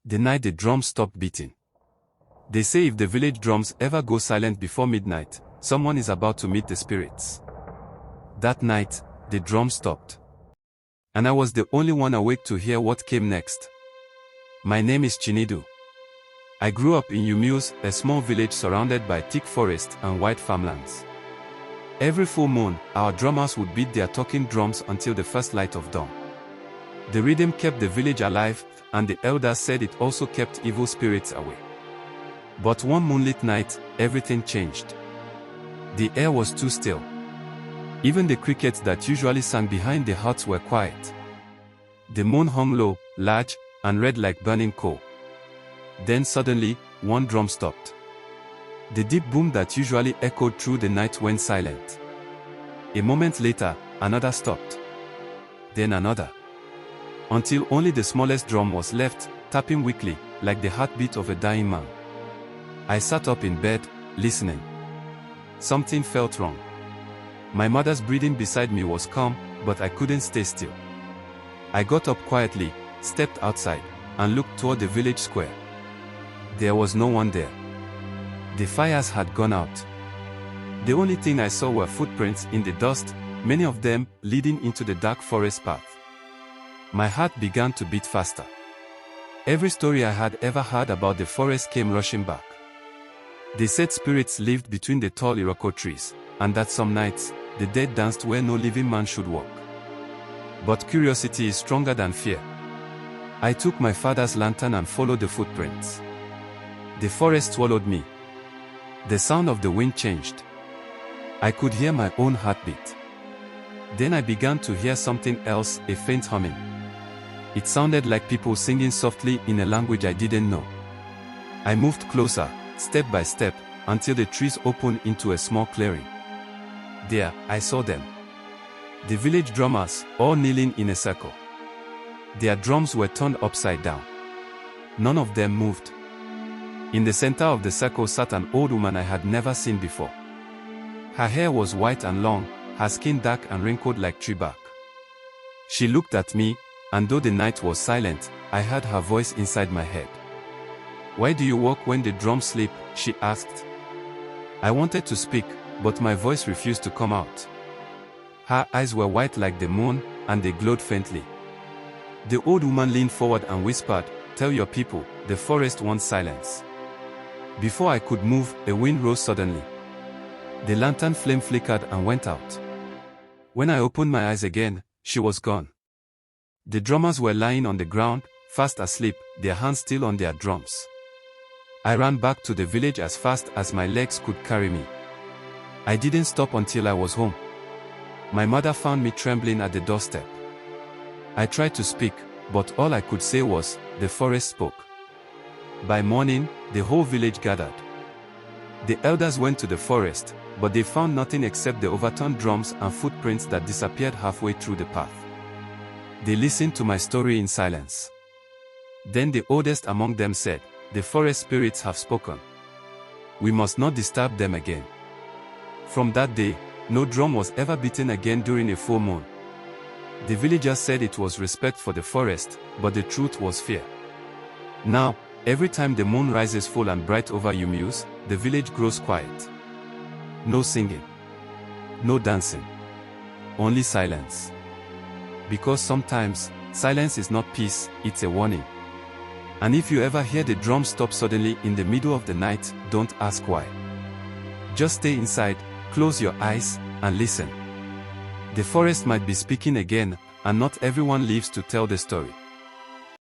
The night the drums stopped beating. They say if the village drums ever go silent before midnight, someone is about to meet the spirits. That night, the drums stopped. And I was the only one awake to hear what came next. My name is Chinedu. I grew up in Umueze, a small village surrounded by thick forest and wide farmlands. Every full moon, our drummers would beat their talking drums until the first light of dawn. The rhythm kept the village alive, and the elders said it also kept evil spirits away. But one moonlit night, everything changed. The air was too still. Even the crickets that usually sang behind the huts were quiet. The moon hung low, large, and red like burning coal. Then suddenly, one drum stopped. The deep boom that usually echoed through the night went silent. A moment later, another stopped. Then another. Until only the smallest drum was left, tapping weakly, like the heartbeat of a dying man. I sat up in bed, listening. Something felt wrong. My mother's breathing beside me was calm, but I couldn't stay still. I got up quietly, stepped outside, and looked toward the village square. There was no one there. The fires had gone out. The only thing I saw were footprints in the dust, many of them leading into the dark forest path. My heart began to beat faster. Every story I had ever heard about the forest came rushing back. They said spirits lived between the tall Iroko trees, and that some nights, the dead danced where no living man should walk. But curiosity is stronger than fear. I took my father's lantern and followed the footprints. The forest swallowed me. The sound of the wind changed. I could hear my own heartbeat. Then I began to hear something else, a faint humming. It sounded like people singing softly in a language I didn't know. I moved closer, step by step, until the trees opened into a small clearing. There, I saw them. The village drummers, all kneeling in a circle. Their drums were turned upside down. None of them moved. In the center of the circle sat an old woman I had never seen before. Her hair was white and long, her skin dark and wrinkled like tree bark. She looked at me, and though the night was silent, I heard her voice inside my head. "Why do you walk when the drums sleep?" she asked. I wanted to speak, but my voice refused to come out. Her eyes were white like the moon, and they glowed faintly. The old woman leaned forward and whispered, "Tell your people, the forest wants silence." Before I could move, a wind rose suddenly. The lantern flame flickered and went out. When I opened my eyes again, she was gone. The drummers were lying on the ground, fast asleep, their hands still on their drums. I ran back to the village as fast as my legs could carry me. I didn't stop until I was home. My mother found me trembling at the doorstep. I tried to speak, but all I could say was, "The forest spoke." By morning, the whole village gathered. The elders went to the forest, but they found nothing except the overturned drums and footprints that disappeared halfway through the path. They listened to my story in silence. Then the oldest among them said, "The forest spirits have spoken. We must not disturb them again." From that day, no drum was ever beaten again during a full moon. The villagers said it was respect for the forest, but the truth was fear. Now, every time the moon rises full and bright over Umueze, the village grows quiet. No singing. No dancing. Only silence. Because sometimes, silence is not peace, it's a warning. And if you ever hear the drum stop suddenly in the middle of the night, don't ask why. Just stay inside, close your eyes, and listen. The forest might be speaking again, and not everyone lives to tell the story.